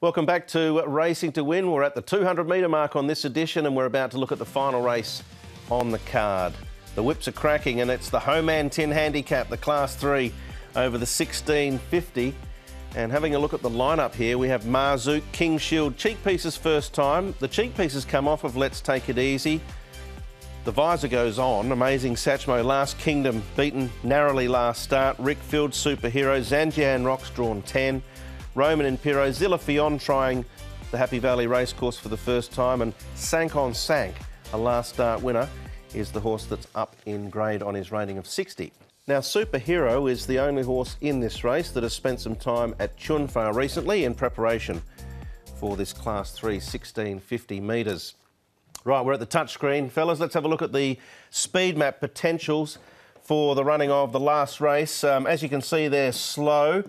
Welcome back to Racing to Win. We're at the 200 metre mark on this edition and we're about to look at the final race on the card. The whips are cracking and it's the Homan 10 handicap, the Class 3 over the 1650. And having a look at the lineup here, we have Marzook, King Shield, cheek pieces first time. The cheek pieces come off of Let's Take It Easy. The visor goes on. Amazing Satchmo, Last Kingdom, beaten narrowly last start. Rickfield, Superhero, Zanjian Rocks drawn 10. Roman and Piro, Zilla Fion trying the Happy Valley racecourse for the first time, and Sank on Sank, a last start winner, is the horse that's up in grade on his rating of 60. Now, Superhero is the only horse in this race that has spent some time at Chunfa recently in preparation for this Class 3 1650 metres. Right, we're at the touchscreen. Fellas, let's have a look at the speed map potentials for the running of the last race. As you can see, they're slow.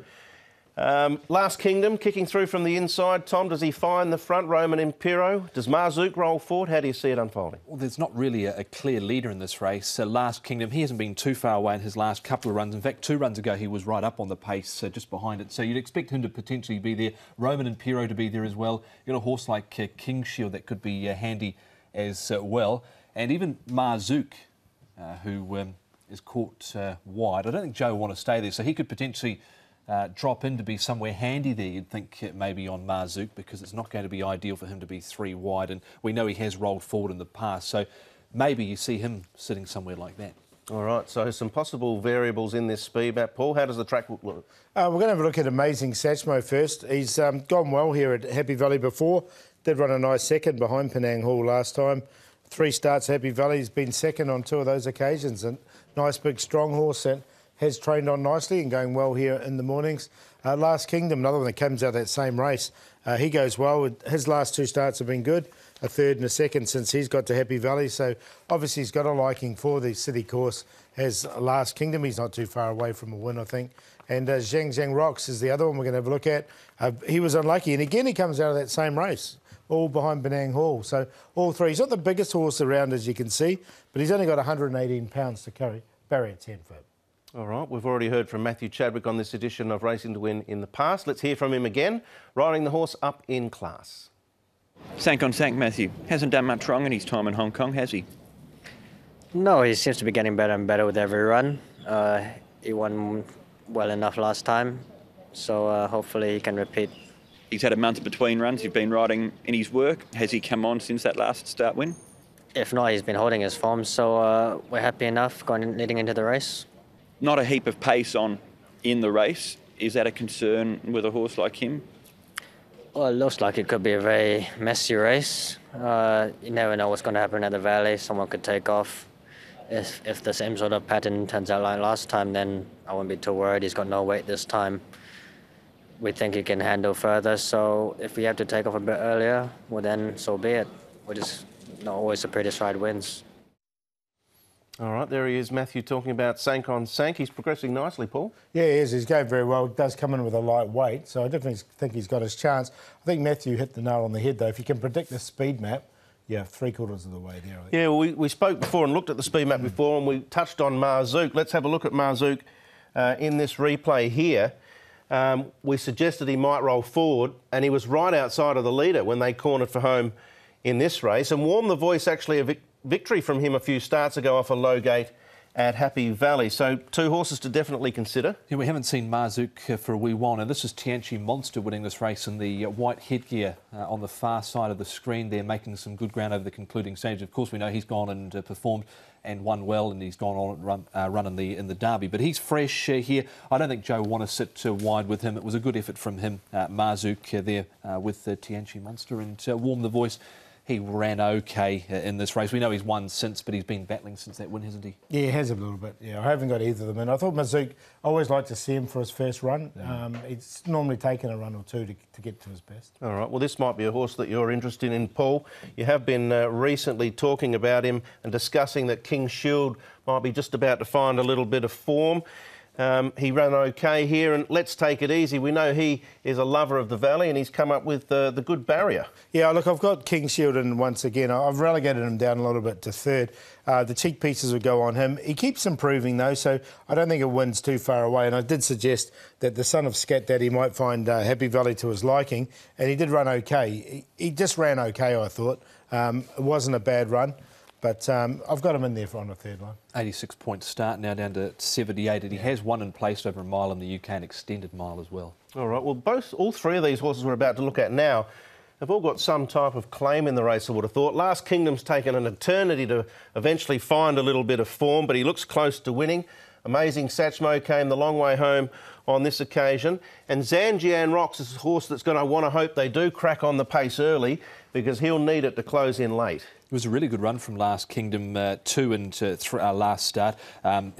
Last Kingdom kicking through from the inside. Tom, does he find the front? Roman Impero? Does Marzook roll forward? How do you see it unfolding? Well, there's not really a clear leader in this race. Last Kingdom, he hasn't been too far away in his last couple of runs. In fact, 2 runs ago, he was right up on the pace, just behind it. So you'd expect him to potentially be there. Roman Impero to be there as well. You've got a horse like King Shield that could be handy as well. And even Marzook, who is caught wide. I don't think Joe will want to stay there, so he could potentially drop in to be somewhere handy there. You'd think maybe on Marzook, because it's not going to be ideal for him to be 3 wide, and we know he has rolled forward in the past, so maybe you see him sitting somewhere like that. All right, so some possible variables in this speed map. Paul, how does the track look? We're going to have a look at Amazing Satchmo first. He's gone well here at Happy Valley before. Did run a nice second behind Penang Hall last time. 3 starts Happy Valley. He's been second on 2 of those occasions. And nice big strong horse that has trained on nicely and going well here in the mornings. Last Kingdom, another one that comes out of that same race. He goes well. His last 2 starts have been good. A third and a second since he's got to Happy Valley. So obviously he's got a liking for the city course. Has Last Kingdom. He's not too far away from a win, I think. And Zhang Rocks is the other one we're going to have a look at. He was unlucky. And again, he comes out of that same race, all behind Penang Hall. So all 3. He's not the biggest horse around, as you can see, but he's only got 118 pounds to carry. Barrier 10 foot. All right, we've already heard from Matthew Chadwick on this edition of Racing to Win in the past. Let's hear from him again, riding the horse up in class. Sank on Sank, Matthew. Hasn't done much wrong in his time in Hong Kong, has he? No, he seems to be getting better and better with every run. He won well enough last time, so hopefully he can repeat. He's had a month between runs. You've been riding in his work. Has he come on since that last start win? If not, he's been holding his form, so we're happy enough leading into the race. Not a heap of pace on in the race. Is that a concern with a horse like him? Well, it looks like it could be a very messy race. You never know what's going to happen at the Valley. Someone could take off. If the same sort of pattern turns out like last time, then I won't be too worried. He's got no weight this time. We think he can handle further, so if we have to take off a bit earlier, well then, so be it. We're just not always the prettiest ride wins. All right, there he is, Matthew, talking about Sank on Sank. He's progressing nicely, Paul. Yeah, he is. He's going very well. He does come in with a light weight, so I definitely think he's got his chance. I think Matthew hit the nail on the head, though. If you can predict the speed map, yeah, 3/4 of the way there, I think. Yeah, well, we spoke before and looked at the speed map before, and we touched on Marzook. Let's have a look at Marzook in this replay here. We suggested he might roll forward, and he was right outside of the leader when they cornered for home in this race. And Warm the Voice, actually a victory from him a few starts ago off a low gate at Happy Valley. So 2 horses to definitely consider. Yeah, we haven't seen Marzook for a wee while. Now, this is Tianchi Monster winning this race in the white headgear on the far side of the screen there, making some good ground over the concluding stage. Of course, we know he's gone and performed and won well, and he's gone on and run in the Derby. But he's fresh here. I don't think Joe will want to sit wide with him. It was a good effort from him, Marzook, there with Tianchi Monster. And Warm the Voice, he ran okay in this race. We know he's won since, but he's been battling since that win, hasn't he? Yeah, he has a little bit. Yeah, I haven't got either of them in. I thought Marzook, I always like to see him for his first run. It's normally taken a run or 2 to get to his best. All right, well, this might be a horse that you're interested in, Paul. You have been recently talking about him and discussing that King Shield might be just about to find a little bit of form. He ran okay here, and Let's Take It Easy. We know he is a lover of the Valley, and he's come up with the good barrier. Yeah, look, I've got King Shield in once again. I've relegated him down a little bit to third. The cheek pieces would go on him. He keeps improving, though, so I don't think a win's too far away. And I did suggest that the son of Scat Daddy might find Happy Valley to his liking, and he did run okay. He just ran okay, I thought. It wasn't a bad run. But I've got him in there on the third one. 86-point start, now down to 78. And he has won and placed over a mile in the UK, an extended mile as well. All right, well, all three of these horses we're about to look at now have all got some type of claim in the race, I would have thought. Last Kingdom's taken an eternity to eventually find a little bit of form, but he looks close to winning. Amazing Satchmo came the long way home on this occasion. And Zanjian Rocks is a horse that's going to want to hope they do crack on the pace early, because he'll need it to close in late. It was a really good run from Last Kingdom 2 into last start.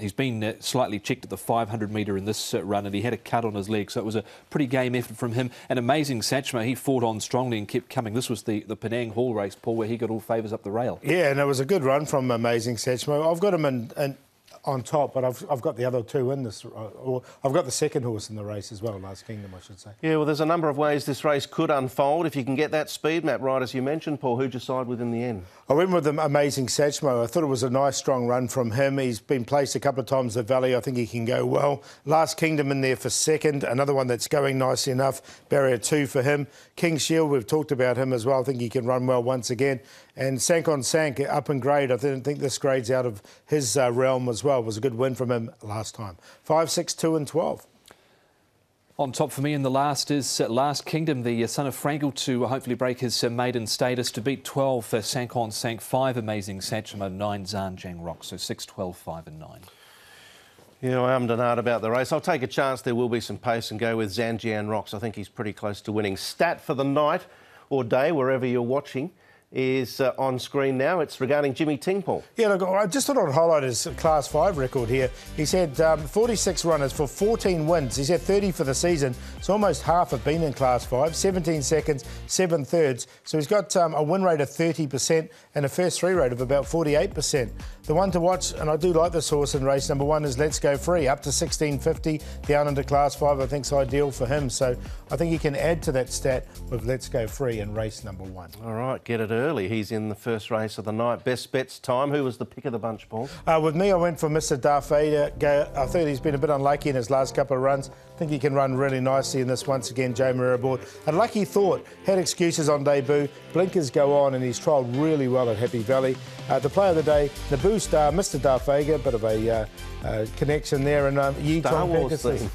He's been slightly checked at the 500 metre in this run, and he had a cut on his leg, so it was a pretty game effort from him. And Amazing Satchmo, he fought on strongly and kept coming. This was the Penang Hall race, Paul, where he got all favours up the rail. Yeah, and it was a good run from Amazing Satchmo. I've got him in on top, but I've got the other two in this, or I've got the second horse in the race as well, Last Kingdom, I should say. Yeah, well, there's a number of ways this race could unfold. If you can get that speed map right, as you mentioned, Paul, who'd you side with in the end? I went with the Amazing Satchmo. I thought it was a nice, strong run from him. He's been placed a couple of times at the Valley. I think he can go well. Last Kingdom in there for second, another one that's going nicely enough. Barrier 2 for him. King Shield, we've talked about him as well. I think he can run well once again. And Sank on Sank, up in grade. I think this grade's out of his realm as well. It was a good win from him last time. 5, 6, 2 and 12. On top for me in the last is Last Kingdom, the son of Frankel, to hopefully break his maiden status, to beat 12 for Sank on Sank, 5 Amazing Satchmo, 9 Zanjian Rock, so 6, 12, 5 and 9. Yeah, I haven't done hard about the race. I'll take a chance there will be some pace and go with Zanjian Rocks. I think he's pretty close to winning. Stat for the night or day, wherever you're watching, is on screen now. It's regarding Jimmy Ting, Paul. Yeah, look, I just thought I'd highlight his Class 5 record here. He's had 46 runners for 14 wins. He's had 30 for the season, so almost half have been in Class 5, 17 seconds, 7 thirds. So he's got a win rate of 30% and a first three rate of about 48%. The one to watch, and I do like this horse in race number 1, is Let's Go Free, up to 1650, down into Class 5. I think it's ideal for him. So I think he can add to that stat with Let's Go Free in race number 1. All right, get it early. He's in the first race of the night. Best bets time. Who was the pick of the bunch, Paul? With me, I went for Mr. Darfader. I thought he's been a bit unlucky in his last couple of runs. I think he can run really nicely in this once again. Joe Moore aboard. A lucky thought. Had excuses on debut. Blinkers go on, and he's trialled really well at Happy Valley. The player of the day, Naboo Star, Mr. Darfader. Bit of a connection there. And Yi Star Wars theme.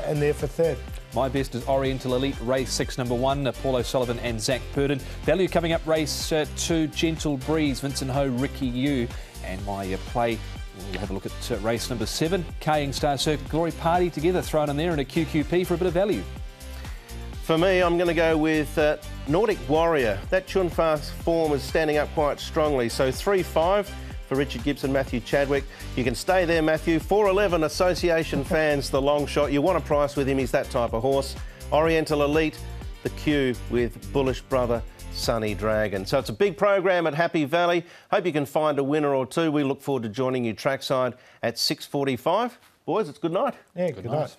in there for third. My best is Oriental Elite, race 6, number 1, Paul O'Sullivan and Zach Purdon. Value coming up, race 2, Gentle Breeze, Vincent Ho, Ricky Yu. And my play, we'll have a look at race number 7, Kaying Star Circuit Glory, Party Together, thrown in there, and a QQP for a bit of value. For me, I'm going to go with Nordic Warrior. That Chunfast form is standing up quite strongly. So 3-5 for Richard Gibson, Matthew Chadwick. You can stay there, Matthew. 4-11 Association fans, the long shot. You want a price with him, he's that type of horse. Oriental Elite, the Q with Bullish Brother, Sunny Dragon. So it's a big program at Happy Valley. Hope you can find a winner or two. We look forward to joining you trackside at 6:45. Boys, it's good night. Yeah, good night.